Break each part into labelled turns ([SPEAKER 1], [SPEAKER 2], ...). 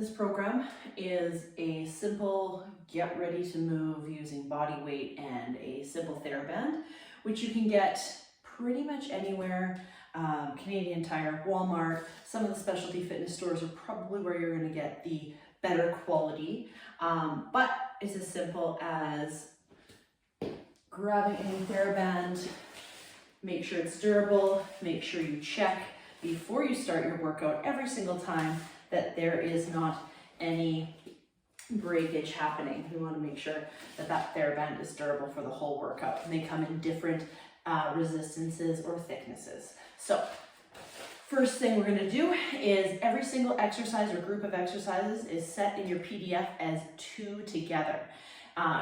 [SPEAKER 1] This program is a simple get ready to move using body weight and a simple Theraband, which you can get pretty much anywhere. Canadian Tire, Walmart, some of the specialty fitness stores are probably where you're going to get the better quality, but it's as simple as grabbing a Theraband, make sure it's durable, make sure you check before you start your workout every single time that there is not any breakage happening. We want to make sure that that Theraband is durable for the whole workout. And they come in different resistances or thicknesses. So first thing we're going to do is every single exercise or group of exercises is set in your PDF as 2 together.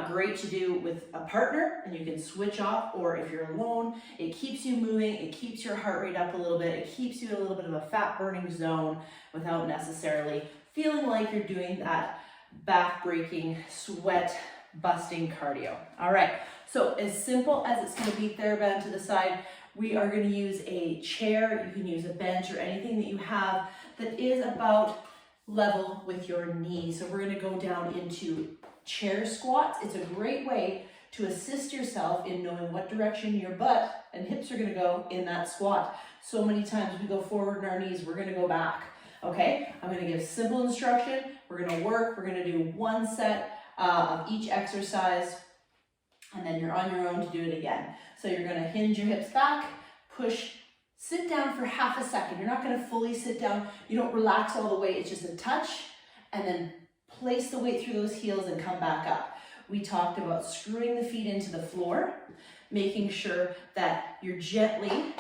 [SPEAKER 1] Great to do with a partner, and you can switch off, or if you're alone, it keeps you moving, it keeps your heart rate up a little bit, it keeps you in a little bit of a fat burning zone without necessarily feeling like you're doing that back breaking, sweat busting cardio. All right, so as simple as it's going to be Theraband to the side, we are going to use a chair. You can use a bench or anything that you have that is about level with your knee. So we're going to go down into chair squats. It's a great way to assist yourself in knowing what direction your butt and hips are going to go in that squat. So many times we go forward in our knees, we're going to go back. Okay, I'm going to give simple instruction. We're going to work. We're going to do 1 set of each exercise, and then you're on your own to do it again. So you're going to hinge your hips back, push, sit down for half a second. You're not going to fully sit down. You don't relax all the way. It's just a touch, and then place the weight through those heels and come back up. We talked about screwing the feet into the floor, making sure that you're gently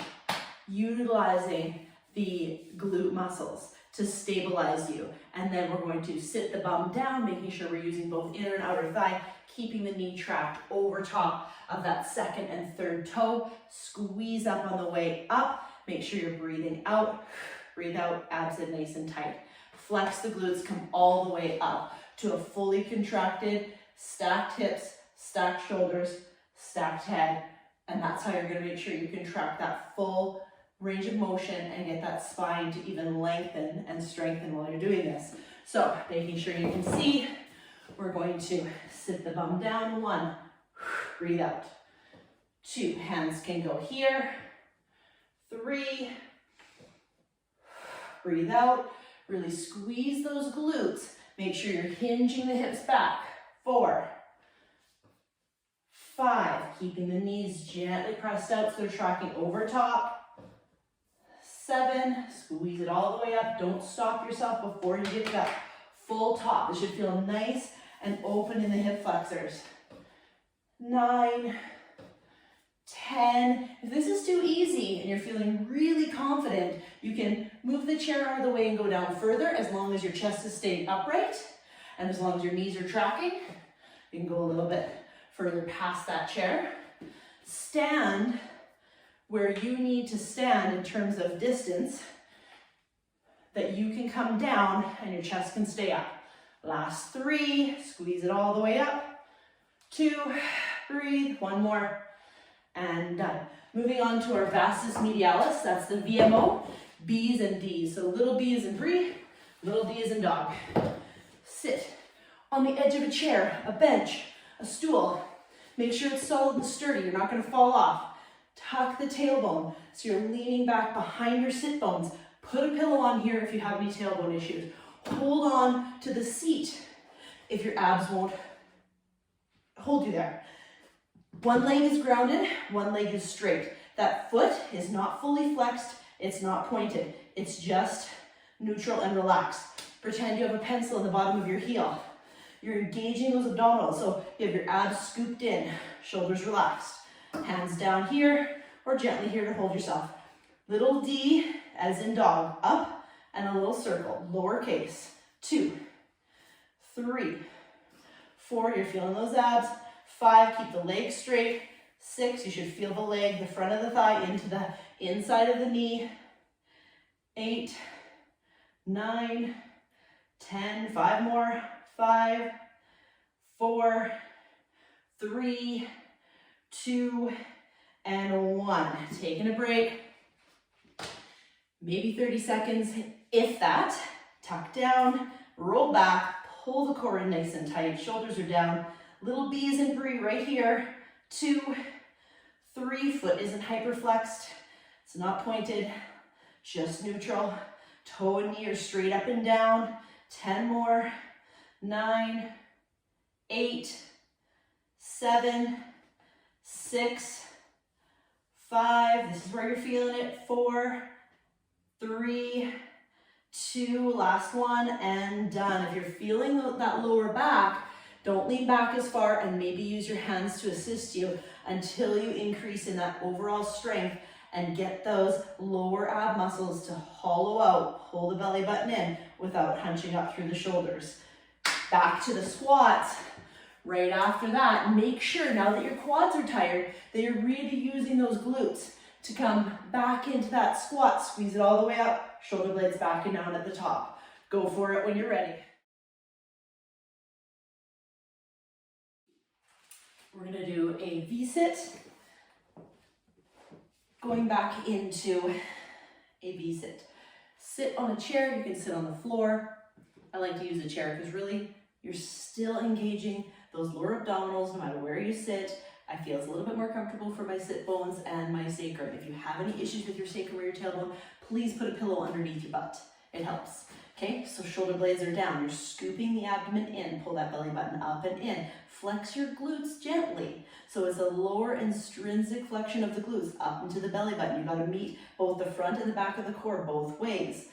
[SPEAKER 1] utilizing the glute muscles to stabilize you. And then we're going to sit the bum down, making sure we're using both inner and outer thigh, keeping the knee tracked over top of that second and third toe. Squeeze up on the way up. Make sure you're breathing out. Breathe out, abs in nice and tight. Flex the glutes, come all the way up to a fully contracted, stacked hips, stacked shoulders, stacked head. And that's how you're going to make sure you contract that full range of motion and get that spine to even lengthen and strengthen while you're doing this. So making sure you can see, we're going to sit the bum down. 1, breathe out. 2, hands can go here. 3, breathe out. Really squeeze those glutes. Make sure you're hinging the hips back. 4, 5, keeping the knees gently pressed out so they're tracking over top. 7, squeeze it all the way up. Don't stop yourself before you get to that full top. This should feel nice and open in the hip flexors. 9, 10. If this is too easy and you're feeling really confident, you can move the chair out of the way and go down further as long as your chest is staying upright and as long as your knees are tracking. You can go a little bit further past that chair. Stand where you need to stand in terms of distance that you can come down and your chest can stay up. Last 3, squeeze it all the way up. 2, breathe, 1 more, and done. Moving on to our Vastus Medialis, that's the VMO, B's and D's. So little B is in breathe, little D is in dog. Sit on the edge of a chair, a bench, a stool. Make sure it's solid and sturdy, you're not gonna fall off. Tuck the tailbone, so you're leaning back behind your sit bones. Put a pillow on here if you have any tailbone issues. Hold on to the seat if your abs won't hold you there. 1 leg is grounded, 1 leg is straight. That foot is not fully flexed, it's not pointed. It's just neutral and relaxed. Pretend you have a pencil in the bottom of your heel. You're engaging those abdominals, so you have your abs scooped in, shoulders relaxed. Hands down here, or gently here to hold yourself. Little D, as in dog, up, and a little circle, lowercase. 2, 3, 4, you're feeling those abs. 5, keep the legs straight. 6, you should feel the leg, the front of the thigh into the inside of the knee. 8, 9, 10, 5 more. 5, 4, 3, 2, and 1. Taking a break. Maybe 30 seconds, if that. Tuck down, roll back, pull the core in nice and tight, shoulders are down, little B's and brie right here, 2, 3, foot isn't hyperflexed, it's not pointed, just neutral, toe and knee are straight up and down, 10 more, 9, 8, 7, 6, 5, this is where you're feeling it, 4, 3, 2, last one, and done. If you're feeling that lower back, don't lean back as far and maybe use your hands to assist you until you increase in that overall strength and get those lower ab muscles to hollow out, pull the belly button in without hunching up through the shoulders. Back to the squats. Right after that, make sure now that your quads are tired that you're really using those glutes to come back into that squat. Squeeze it all the way up, shoulder blades back and down at the top. Go for it when you're ready. We're gonna do a V-sit, going back into a V-sit. Sit on a chair, you can sit on the floor. I like to use a chair because really you're still engaging those lower abdominals no matter where you sit. I feel it's a little bit more comfortable for my sit bones and my sacrum. If you have any issues with your sacrum or your tailbone, please put a pillow underneath your butt. It helps. Okay, so shoulder blades are down. You're scooping the abdomen in. Pull that belly button up and in. Flex your glutes gently. So it's a lower intrinsic flexion of the glutes up into the belly button. You gotta meet both the front and the back of the core both ways.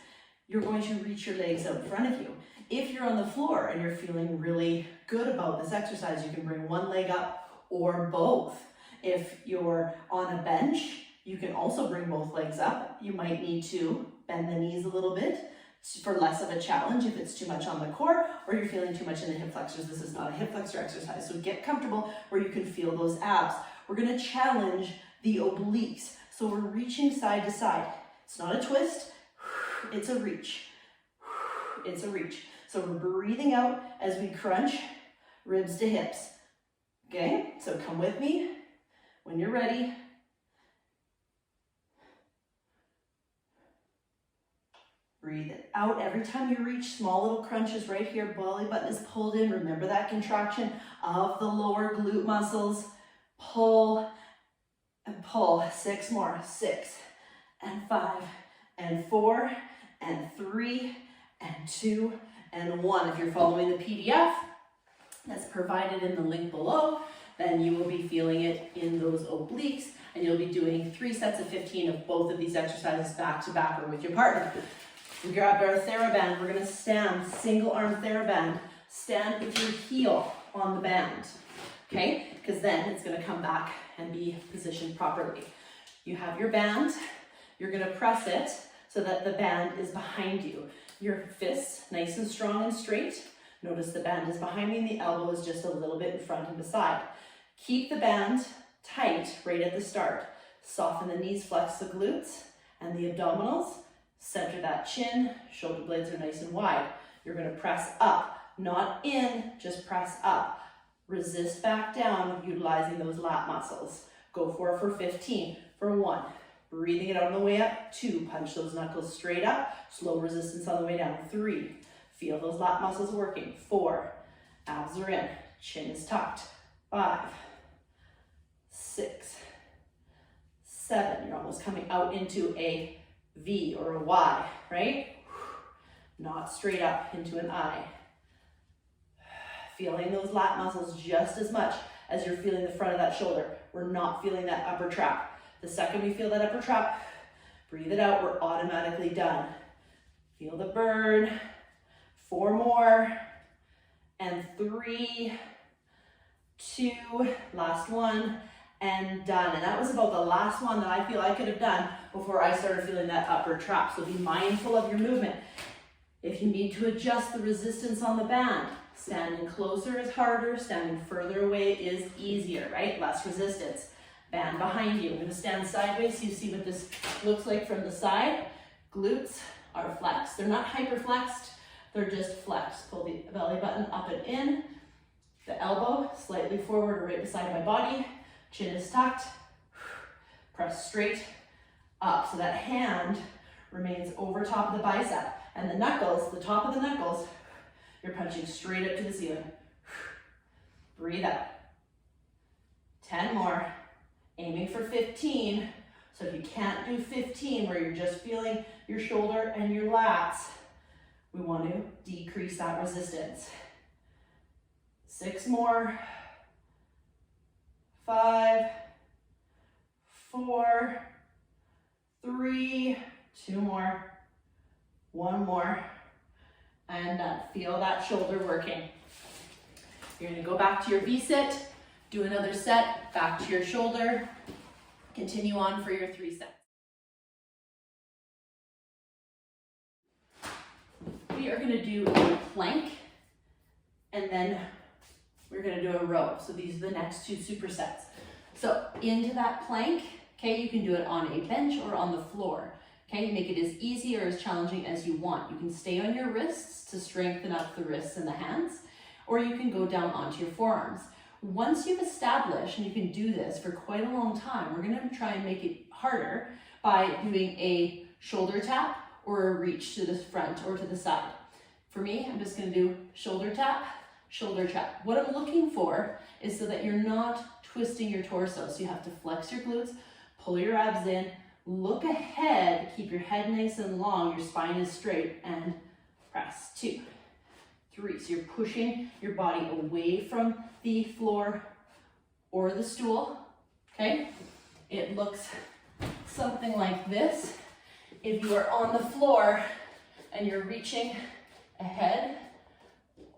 [SPEAKER 1] You're going to reach your legs out in front of you. If you're on the floor and you're feeling really good about this exercise, you can bring one leg up or both. If you're on a bench, you can also bring both legs up. You might need to bend the knees a little bit for less of a challenge if it's too much on the core or you're feeling too much in the hip flexors. This is not a hip flexor exercise, so get comfortable where you can feel those abs. We're gonna challenge the obliques. So we're reaching side to side. It's not a twist, it's a reach. It's a reach. So we're breathing out as we crunch ribs to hips. Okay, so come with me when you're ready. Breathe it out. Every time you reach, small little crunches right here. Belly button is pulled in. Remember that contraction of the lower glute muscles. Pull and pull. 6 more. 6 and 5 and 4 and 3 and 2 and 1. If you're following the PDF that's provided in the link below, then you will be feeling it in those obliques, and you'll be doing 3 sets of 15 of both of these exercises back to back or with your partner. We grabbed our Theraband. We're gonna stand, single arm Theraband. Stand with your heel on the band, okay? Because then it's gonna come back and be positioned properly. You have your band, you're gonna press it so that the band is behind you. Your fists nice and strong and straight. Notice the band is behind me and the elbow is just a little bit in front and beside. Keep the band tight right at the start. Soften the knees, flex the glutes and the abdominals. Center that chin, shoulder blades are nice and wide. You're gonna press up, not in, just press up. Resist back down, utilizing those lat muscles. Go for 15, for 1. Breathing it out on the way up, 2. Punch those knuckles straight up, slow resistance on the way down, 3. Feel those lat muscles working, 4. Abs are in, chin is tucked, 5, 6, 7. You're almost coming out into a V or a Y, right? Not straight up into an I. Feeling those lat muscles just as much as you're feeling the front of that shoulder. We're not feeling that upper trap. The second we feel that upper trap, breathe it out, we're automatically done. Feel the burn. 4 more, and 3, 2, last one, and done. And that was about the last one that I feel I could have done before I started feeling that upper trap. So be mindful of your movement. If you need to adjust the resistance on the band, standing closer is harder, standing further away is easier, right? Less resistance. Band behind you. I'm gonna stand sideways so you see what this looks like from the side. Glutes are flexed. They're not hyper flexed, they're just flexed. Pull the belly button up and in. The elbow slightly forward or right beside my body. Chin is tucked. Press straight up. So that hand remains over top of the bicep. And the knuckles, the top of the knuckles, You're punching straight up to the ceiling. Breathe out. 10 more. Aiming for 15. So if you can't do 15 where you're just feeling your shoulder and your lats, we want to decrease that resistance. 6 more. 5, 4, 3, 2 more, 1 more, and done. Feel that shoulder working. You're gonna go back to your V-sit, do another set, back to your shoulder, continue on for your 3 sets. We are gonna do a plank, and then we're gonna do a row. So these are the next 2 supersets. So into that plank, okay, you can do it on a bench or on the floor. Okay, make it as easy or as challenging as you want. You can stay on your wrists to strengthen up the wrists and the hands, or you can go down onto your forearms. Once you've established, and you can do this for quite a long time, we're gonna try and make it harder by doing a shoulder tap or a reach to the front or to the side. For me, I'm just gonna do shoulder tap, shoulder tap. What I'm looking for is so that you're not twisting your torso. So you have to flex your glutes, pull your abs in, look ahead, keep your head nice and long, your spine is straight, and press. 2, 3. So you're pushing your body away from the floor or the stool, okay? It looks something like this. If you are on the floor and you're reaching ahead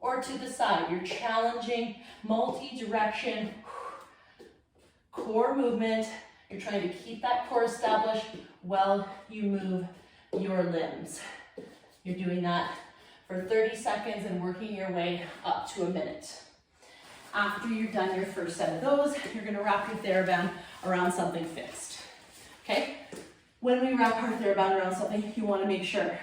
[SPEAKER 1] or to the side, you're challenging multi-direction core movement. You're trying to keep that core established while you move your limbs. You're doing that for 30 seconds and working your way up to a minute. After you've done your first set of those, you're gonna wrap your Theraband around something fixed, okay? When we wrap our Theraband around something, you wanna make sure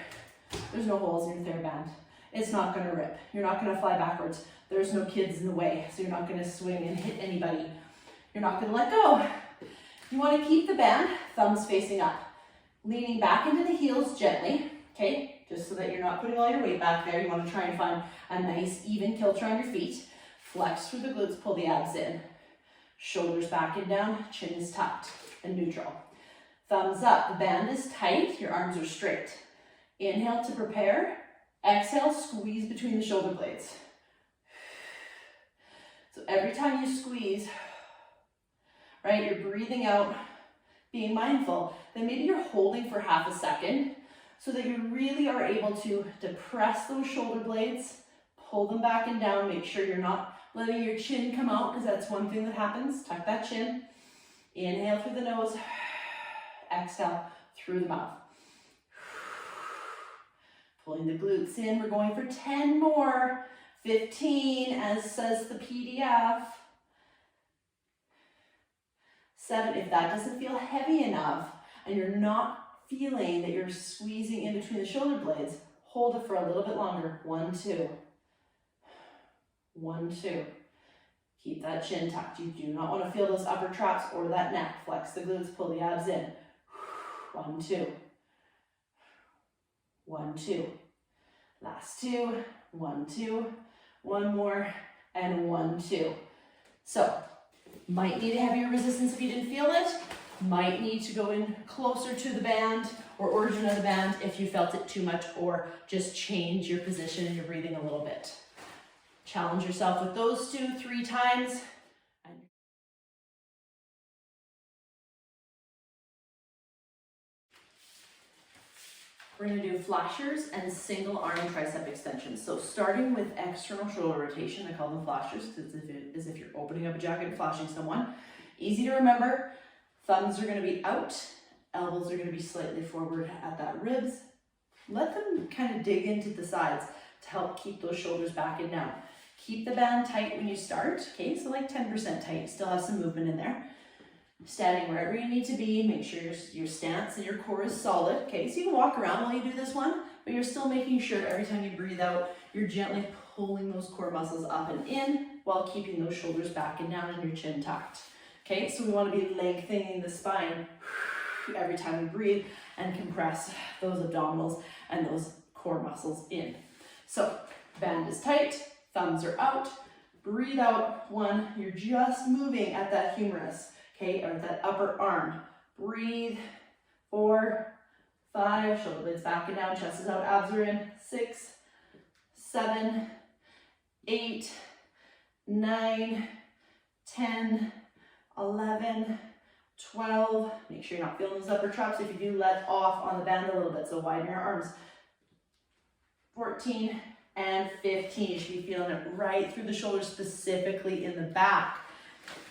[SPEAKER 1] there's no holes in your Theraband. It's not gonna rip. You're not gonna fly backwards. There's no kids in the way, so you're not gonna swing and hit anybody. You're not gonna let go. You wanna keep the band, thumbs facing up, leaning back into the heels gently, okay? Just so that you're not putting all your weight back there. You wanna try and find a nice even kilter on your feet. Flex through the glutes, pull the abs in. Shoulders back and down, chin is tucked and neutral. Thumbs up, the band is tight, your arms are straight. Inhale to prepare. Exhale, squeeze between the shoulder blades. So every time you squeeze, right, you're breathing out, being mindful. Then maybe you're holding for half a second so that you really are able to depress those shoulder blades, pull them back and down, make sure you're not letting your chin come out, because that's one thing that happens. Tuck that chin. Inhale through the nose. Exhale through the mouth. Pulling the glutes in. We're going for 10 more. 15, as says the PDF. 7, if that doesn't feel heavy enough and you're not feeling that you're squeezing in between the shoulder blades, hold it for a little bit longer. 1, 2. 1, 2. Keep that chin tucked. You do not want to feel those upper traps or that neck. Flex the glutes, pull the abs in. 1, 2. 1, 2. Last 2. 1, 2. 1 more, and 1, 2. So, might need a heavier resistance if you didn't feel it. Might need to go in closer to the band or origin of the band if you felt it too much, or just change your position and your breathing a little bit. Challenge yourself with those 2, 3 times. We're going to do flashers and single arm tricep extensions. So starting with external shoulder rotation, I call them flashers because it's as if you're opening up a jacket and flashing someone. Easy to remember. Thumbs are going to be out. Elbows are going to be slightly forward at that ribs. Let them kind of dig into the sides to help keep those shoulders back and down. Keep the band tight when you start. Okay, so like 10% tight. Still have some movement in there. Standing wherever you need to be, make sure your stance and your core is solid. Okay, so you can walk around while you do this one, but you're still making sure every time you breathe out, you're gently pulling those core muscles up and in while keeping those shoulders back and down and your chin tucked. Okay, so we want to be lengthening the spine every time we breathe and compress those abdominals and those core muscles in. So Band is tight, thumbs are out. Breathe out, 1. You're just moving at that humerus, okay, or that upper arm. Breathe, 4, 5, shoulder blades back and down, chest is out, abs are in, 6, 7, 8, 9, 10, 11, 12. Make sure you're not feeling those upper traps. If you do, let off on the band a little bit, so widen your arms. 14 and 15. You should be feeling it right through the shoulders, specifically in the back.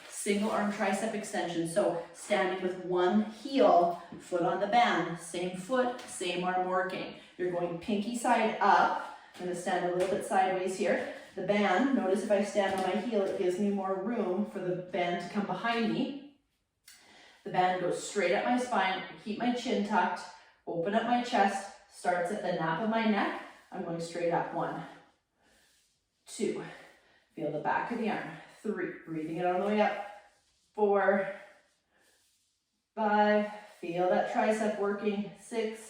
[SPEAKER 1] Single arm tricep extension. So standing with one heel, foot on the band, same foot, same arm working. You're going pinky side up. I'm going to stand a little bit sideways here. The band, notice if I stand on my heel, it gives me more room for the band to come behind me. The band goes straight up my spine. I keep my chin tucked, open up my chest, starts at the nape of my neck. I'm going straight up. 1, 2, feel the back of the arm. 3, breathing it all the way up. 4, 5, feel that tricep working. 6,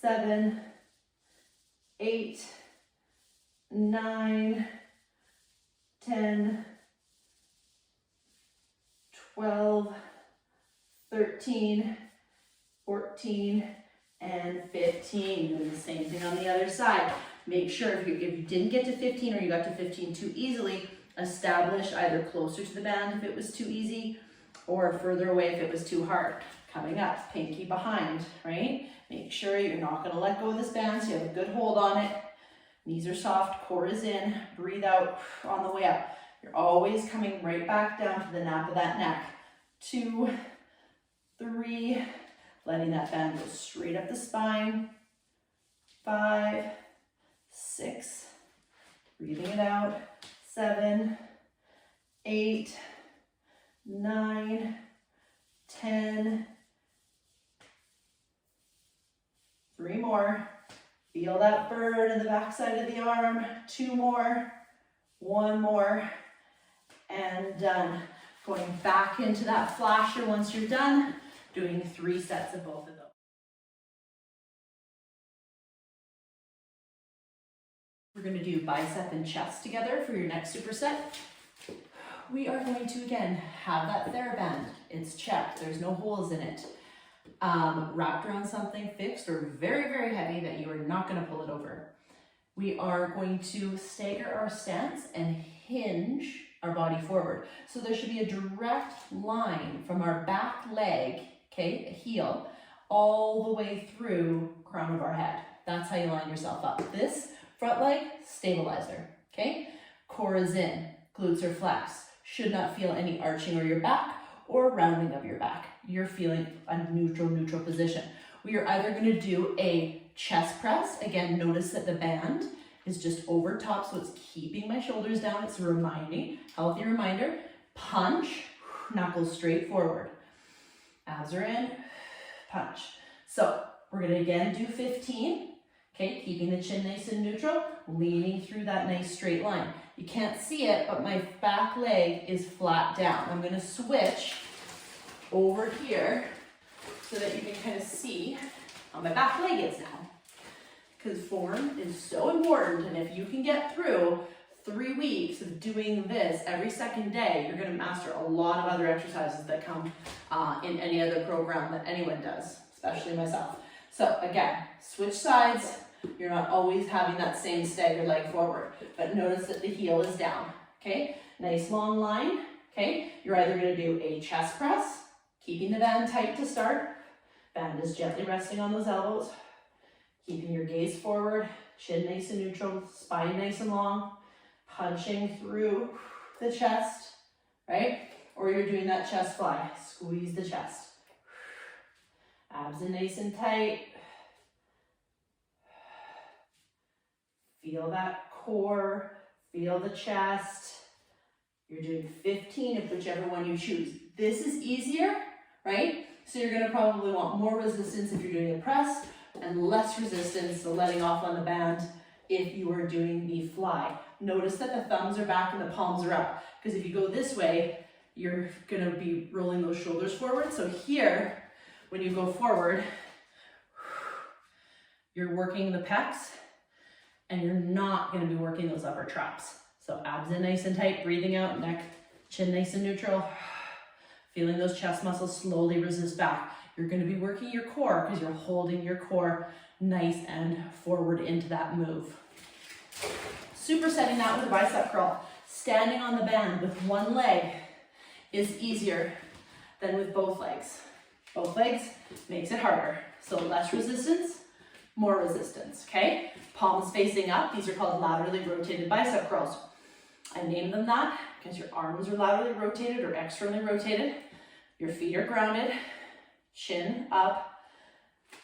[SPEAKER 1] 7, 8, 9, 10, 12, 13, 14, and 15. Doing the same thing on the other side. Make sure if you didn't get to 15 or you got to 15 too easily, establish either closer to the band if it was too easy or further away if it was too hard. Coming up, pinky behind, right? Make sure you're not going to let go of this band so you have a good hold on it. Knees are soft, core is in, breathe out on the way up. You're always coming right back down to the nape of that neck. 2, 3, letting that band go straight up the spine. 5, 6, breathing it out. 7, 8, 9, 10. 3 more. Feel that bird in the back side of the arm. 2 more. 1 more. And done. Going back into that flasher once you're done. Doing 3 sets of both of those. We're going to do bicep and chest together for your next superset. We are going to, again, have that Theraband. It's checked. There's no holes in it. Wrapped around something fixed or very, very heavy that you are not going to pull it over. We are going to stagger our stance and hinge our body forward. So there should be a direct line from our back leg, okay, a heel, all the way through crown of our head. That's how you line yourself up. This front leg, stabilizer, okay? Core is in, glutes are flexed. Should not feel any arching of your back or rounding of your back. You're feeling a neutral position. We are either going to do a chest press. Again, notice that the band is just over top, so it's keeping my shoulders down. It's reminding, healthy reminder, punch, knuckles straight forward. Abs are in, punch. So we're going to again do 15. Okay, keeping the chin nice and neutral, leaning through that nice straight line. You can't see it, but my back leg is flat down. I'm going to switch over here so that you can kind of see how my back leg is now. Because form is so important, and if you can get through 3 weeks of doing this every second day, you're going to master a lot of other exercises that come in any other program that anyone does, especially myself. So again, switch sides. You're not always having that same staggered leg forward, but notice that the heel is down, okay? Nice long line, okay? You're either going to do a chest press, keeping the band tight to start. Band is gently resting on those elbows, keeping your gaze forward, chin nice and neutral, spine nice and long, punching through the chest, right? Or you're doing that chest fly, squeeze the chest. Abs are nice and tight. Feel that core, feel the chest. You're doing 15 of whichever one you choose. This is easier, right? So you're gonna probably want more resistance if you're doing a press and less resistance, so letting off on the band if you are doing the fly. Notice that the thumbs are back and the palms are up, because if you go this way, you're gonna be rolling those shoulders forward. So here, when you go forward, you're working the pecs, and you're not gonna be working those upper traps. So abs in nice and tight, breathing out, neck, chin nice and neutral. Feeling those chest muscles slowly resist back. You're gonna be working your core because you're holding your core nice and forward into that move. Supersetting that with a bicep curl. Standing on the band with one leg is easier than with both legs. Both legs makes it harder. So less resistance, more resistance, okay? Palms facing up. These are called laterally rotated bicep curls. I named them that because your arms are laterally rotated or externally rotated. Your feet are grounded, chin up,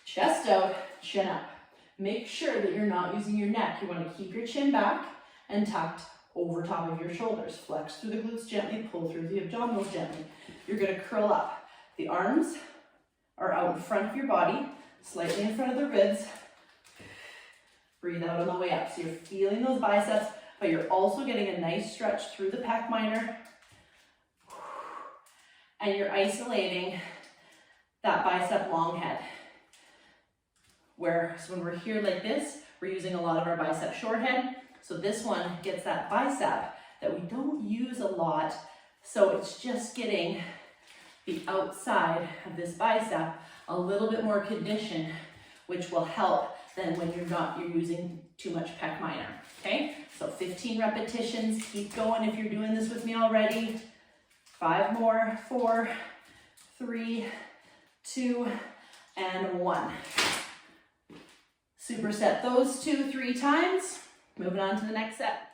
[SPEAKER 1] chest out, chin up. Make sure that you're not using your neck. You want to keep your chin back and tucked over top of your shoulders. Flex through the glutes gently, pull through the abdominals gently. You're going to curl up. The arms are out in front of your body, slightly in front of the ribs. Breathe out on the way up. So you're feeling those biceps, but you're also getting a nice stretch through the pec minor. And you're isolating that bicep long head. So when we're here like this, we're using a lot of our bicep short head. So this one gets that bicep that we don't use a lot. So it's just getting the outside of this bicep a little bit more conditioned, which will help than when you're using too much pec minor, okay? So 15 repetitions, keep going if you're doing this with me already. 5 more, 4, 3, 2, and 1. Superset those 2, 3 times. Moving on to the next set.